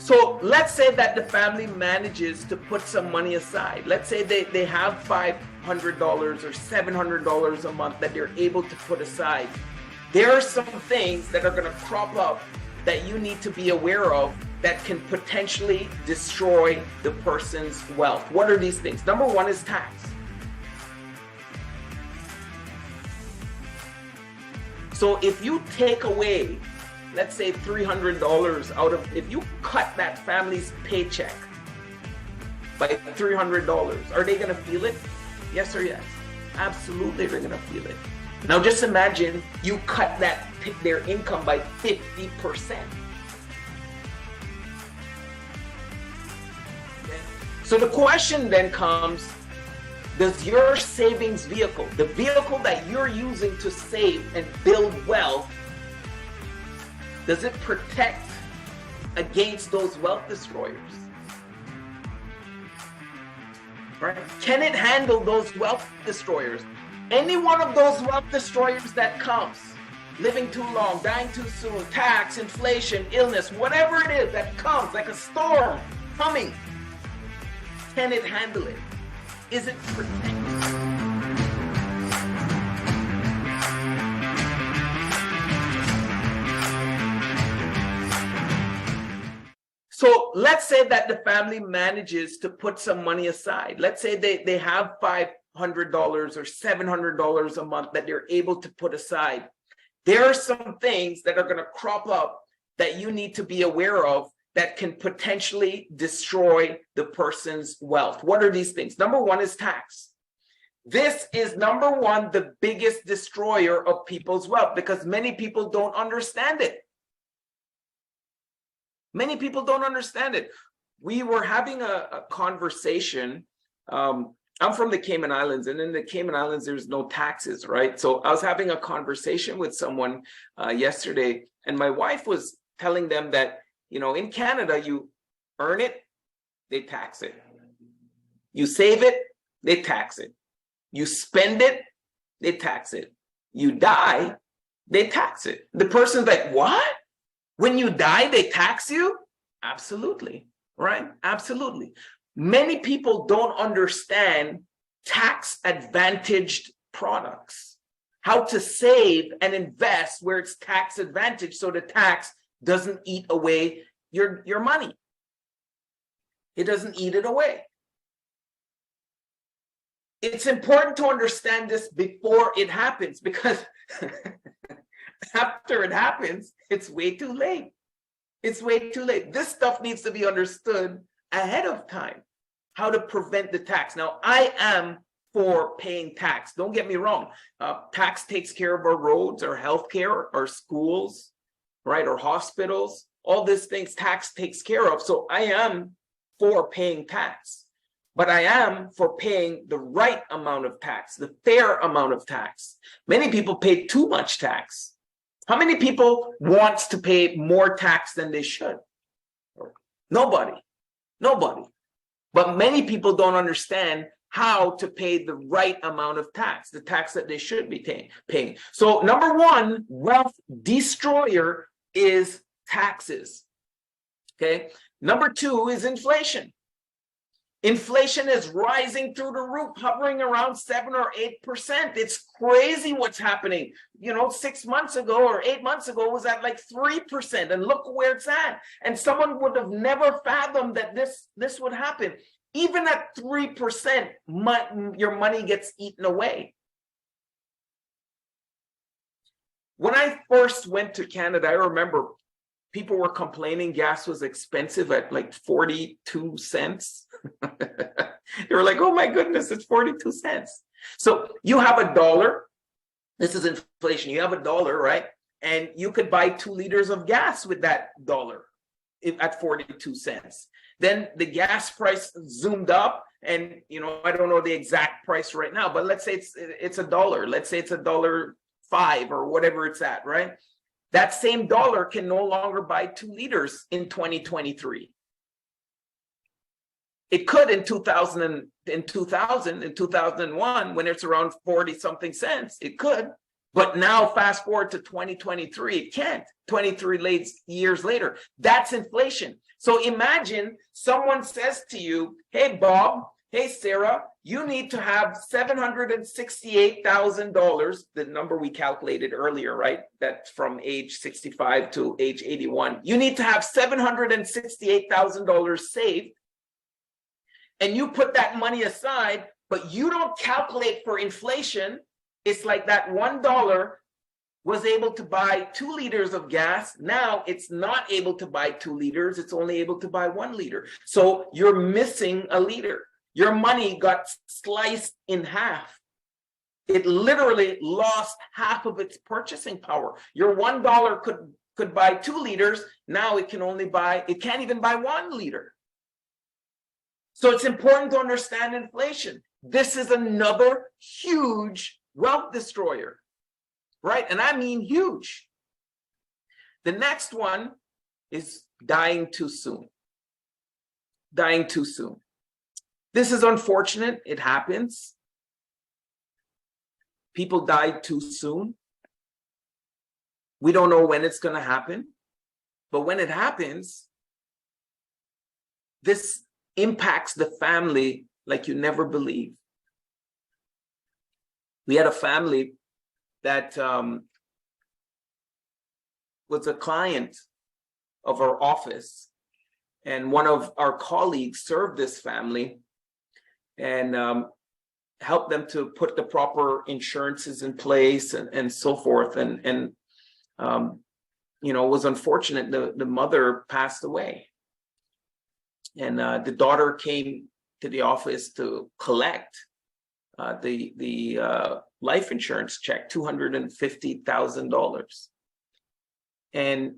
So let's say that the family manages to put some money aside. Let's say they have $500 or $700 a month that they're able to put aside. There are some things that are going to crop up that you need to be aware of that can potentially destroy the person's wealth. What are these things? Number one is tax. So if you take away, let's say $300 out of, if you cut that family's paycheck by $300, are they gonna feel it? Yes or yes? Absolutely, they're gonna feel it. Now just imagine you cut their income by 50%. Okay. So the question then comes, does your savings vehicle, the vehicle that you're using to save and build wealth, does it protect against those wealth destroyers? Right? Can it handle those wealth destroyers? Any one of those wealth destroyers that comes, living too long, dying too soon, tax, inflation, illness, whatever it is that comes like a storm coming, can it handle it? Is it protected? So let's say that the family manages to put some money aside. Let's say they have $500 or $700 a month that they're able to put aside. There are some things that are going to crop up that you need to be aware of that can potentially destroy the person's wealth. What are these things? Number one is tax. This is number one, the biggest destroyer of people's wealth, because many people don't understand it. Many people don't understand it. We were having a conversation. I'm from the Cayman Islands, and in the Cayman Islands, there's no taxes, right? So I was having a conversation with someone yesterday, and my wife was telling them that, you know, in Canada, you earn it, they tax it. You save it, they tax it. You spend it, they tax it. You die, they tax it. The person's like, what? When you die, they tax you? Absolutely, right? Absolutely. Many people don't understand tax advantaged products, how to save and invest where it's tax advantage so the tax doesn't eat away your money. It doesn't eat it away. It's important to understand this before it happens, because after it happens, it's way too late. It's way too late. This stuff needs to be understood ahead of time, how to prevent the tax. Now, I am for paying tax. Don't get me wrong. Tax takes care of our roads, our healthcare, our schools, right? Our hospitals, all these things tax takes care of. So I am for paying tax, but I am for paying the right amount of tax, the fair amount of tax. Many people pay too much tax. How many people wants to pay more tax than they should? Nobody. But many people don't understand how to pay the right amount of tax, the tax that they should be paying. So number one, wealth destroyer is taxes. Okay. Number two is inflation. Inflation is rising through the roof, hovering around 7 or 8%. It's crazy what's happening. You know, 6 months ago or 8 months ago, it was at like 3%, and look where it's at. And someone would have never fathomed that this would happen. Even at 3%, your money gets eaten away. When I first went to Canada, I remember people were complaining gas was expensive at like 42 cents. They were like, oh my goodness, it's 42 cents. So you have $1. This is inflation. You have $1, right? And you could buy 2 liters of gas with that $1 at 42 cents. Then the gas price zoomed up, and you know, I don't know the exact price right now, but let's say it's $1. Let's say it's $1.05 or whatever it's at, right? That same dollar can no longer buy 2 liters in 2023. It could in 2001, when it's around 40 something cents, it could. But now fast forward to 2023, it can't. 23 years later, that's inflation. So imagine someone says to you, hey, Bob, hey, Sarah, you need to have $768,000, the number we calculated earlier, right? That's from age 65 to age 81. You need to have $768,000 saved. And you put that money aside, but you don't calculate for inflation. It's like that $1 was able to buy 2 liters of gas. Now it's not able to buy 2 liters. It's only able to buy 1 liter. So you're missing a liter. Your money got sliced in half. It literally lost half of its purchasing power. Your $1 could buy 2 liters. Now it can't even buy 1 liter. So it's important to understand inflation. This is another huge wealth destroyer, right? And I mean huge. The next one is dying too soon. Dying too soon. This is unfortunate. It happens. People die too soon. We don't know when it's going to happen. But when it happens, this impacts the family like you never believe. We had a family that was a client of our office, and one of our colleagues served this family and helped them to put the proper insurances in place and so forth. And it was unfortunate. The mother passed away. And the daughter came to the office to collect the life insurance check, $250,000. And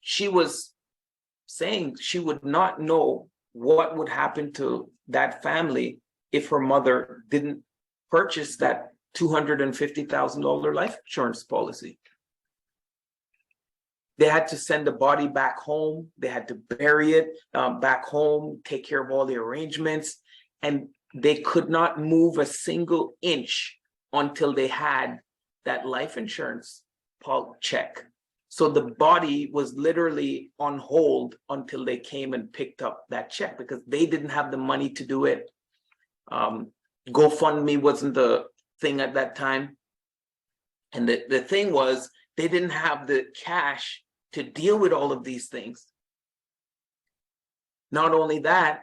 she was saying she would not know what would happen to that family if her mother didn't purchase that $250,000 life insurance policy. They had to send the body back home. They had to bury it back home, take care of all the arrangements. And they could not move a single inch until they had that life insurance check. So the body was literally on hold until they came and picked up that check because they didn't have the money to do it. GoFundMe wasn't the thing at that time. And the thing was, they didn't have the cash to deal with all of these things. Not only that,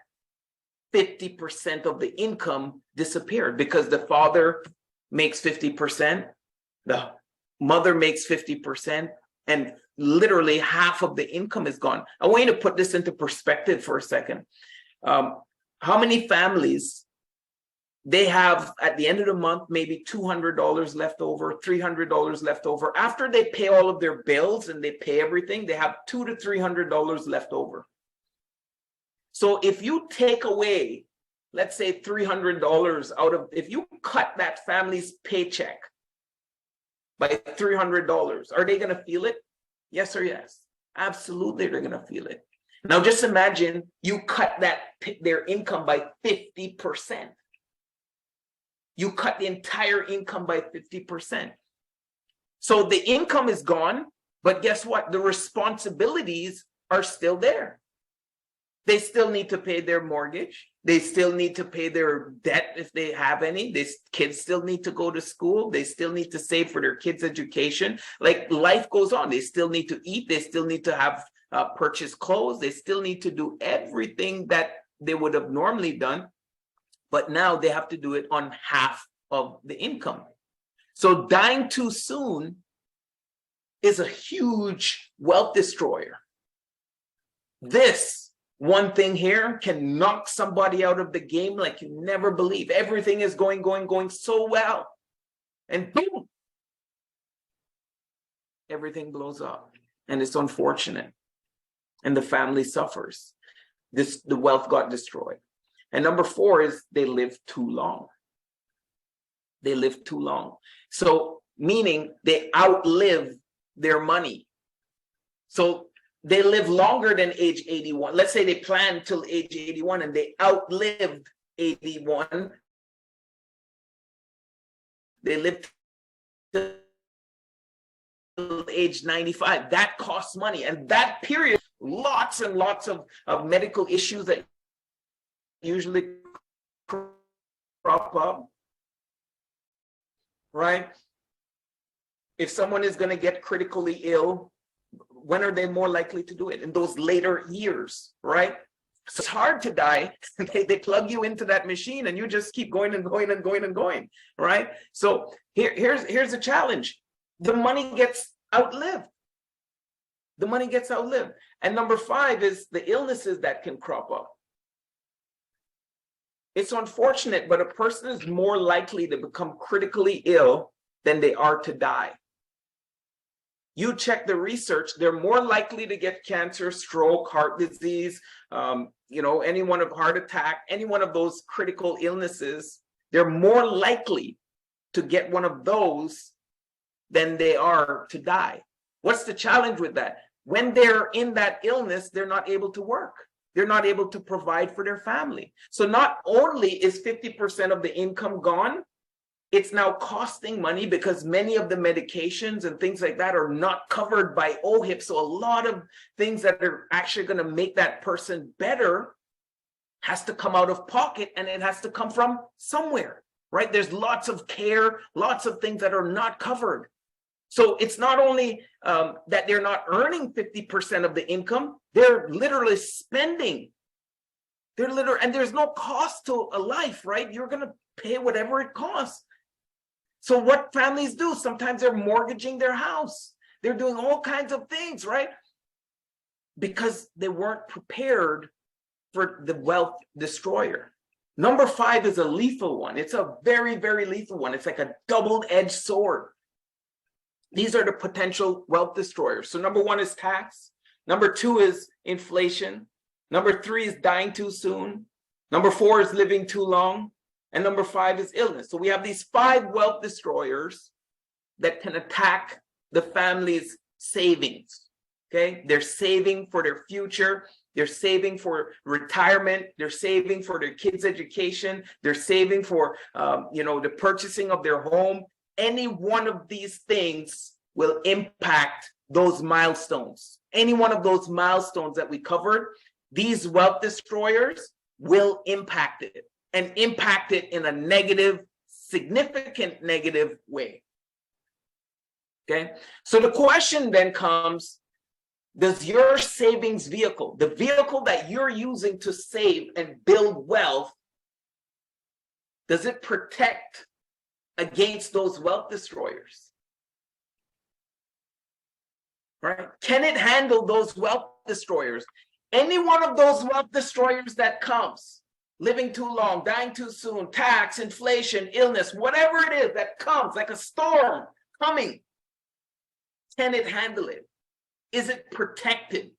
50% of the income disappeared because the father makes 50%, the mother makes 50%, and literally half of the income is gone. I want you to put this into perspective for a second. How many families, they have at the end of the month, maybe $200 left over, $300 left over. After they pay all of their bills and they pay everything, they have $200 to $300 left over. So if you take away, let's say $300 out of, if you cut that family's paycheck by $300, are they going to feel it? Yes or yes? Absolutely, they're going to feel it. Now just imagine you cut their income by 50%. You cut the entire income by 50%. So the income is gone, but guess what? The responsibilities are still there. They still need to pay their mortgage. They still need to pay their debt if they have any. Kids still need to go to school. They still need to save for their kids' education. Like life goes on. They still need to eat. They still need to have purchase clothes. They still need to do everything that they would have normally done. But now they have to do it on half of the income. So dying too soon is a huge wealth destroyer. This one thing here can knock somebody out of the game like you never believe. Everything is going so well. And boom, everything blows up. And it's unfortunate. And the family suffers. The wealth got destroyed. And number 4 is they live too long. They live too long. So meaning they outlive their money. So they live longer than age 81. Let's say they planned till age 81 and they outlived 81. They lived till age 95. That costs money. And that period, lots and lots of medical issues that usually crop up, right? If someone is going to get critically ill, when are they more likely to do it? In those later years, right? So it's hard to die. They plug you into that machine and you just keep going and going and going and going, right? So here's the challenge. The money gets outlived. The money gets outlived. And number 5 is the illnesses that can crop up. It's unfortunate, but a person is more likely to become critically ill than they are to die. You check the research, they're more likely to get cancer, stroke, heart disease, any one of heart attack, any one of those critical illnesses. They're more likely to get one of those than they are to die. What's the challenge with that? When they're in that illness, they're not able to work. They're not able to provide for their family. So not only is 50% of the income gone, it's now costing money because many of the medications and things like that are not covered by OHIP. So a lot of things that are actually going to make that person better has to come out of pocket, and it has to come from somewhere, right? There's lots of care, lots of things that are not covered. So it's not only that they're not earning 50% of the income, they're literally spending. And there's no cost to a life, right? You're going to pay whatever it costs. So what families do, sometimes they're mortgaging their house. They're doing all kinds of things, right? Because they weren't prepared for the wealth destroyer. Number 5 is a lethal one. It's a very, very lethal one. It's like a double-edged sword. These are the potential wealth destroyers. So number 1 is tax. Number 2 is inflation. Number 3 is dying too soon. Number 4 is living too long. And number 5 is illness. So we have these 5 wealth destroyers that can attack the family's savings. Okay, they're saving for their future. They're saving for retirement. They're saving for their kids' education. They're saving for, the purchasing of their home. Any one of these things will impact those milestones. Any one of those milestones that we covered, these wealth destroyers will impact it. And impact it in a negative, significant negative way. Okay, so the question then comes, does your savings vehicle, the vehicle that you're using to save and build wealth, does it protect against those wealth destroyers? Right? Can it handle those wealth destroyers? Any one of those wealth destroyers that comes, living too long, dying too soon, tax, inflation, illness, whatever it is that comes like a storm coming, can it handle it? Is it protected?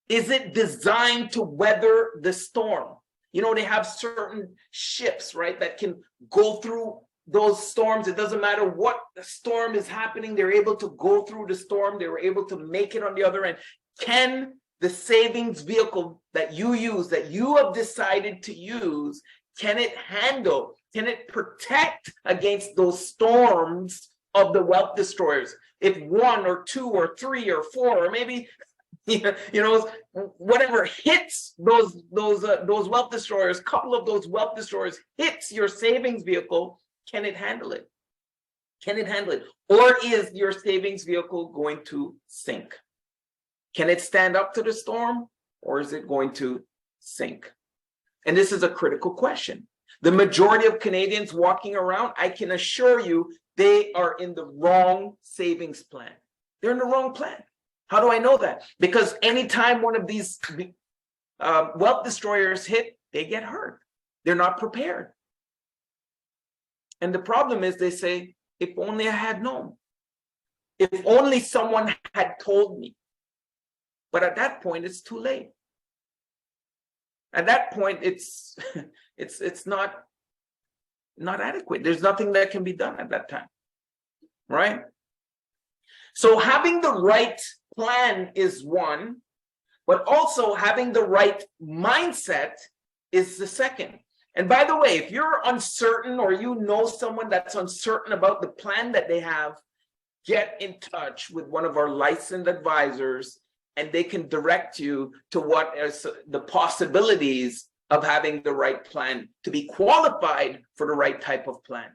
Is it designed to weather the storm? They have certain ships, right, that can go through those storms. It doesn't matter what the storm is happening. They're able to go through the storm. They were able to make it on the other end. Can the savings vehicle that you use, that you have decided to use, can it handle, can it protect against those storms of the wealth destroyers? If 1 or 2 or 3 or 4 or maybe whatever hits those wealth destroyers, a couple of those wealth destroyers hits your savings vehicle, can it handle it? Can it handle it? Or is your savings vehicle going to sink? Can it stand up to the storm, or is it going to sink? And this is a critical question. The majority of Canadians walking around, I can assure you, they are in the wrong savings plan. They're in the wrong plan. How do I know that? Because anytime one of these wealth destroyers hit, they get hurt. They're not prepared. And the problem is they say, if only I had known. If only someone had told me. But at that point, it's too late. At that point, it's not adequate. There's nothing that can be done at that time, right? So having the right plan is one, but also having the right mindset is the second. And by the way, if you're uncertain or you know someone that's uncertain about the plan that they have, get in touch with one of our licensed advisors, and they can direct you to what is the possibilities of having the right plan to be qualified for the right type of plan.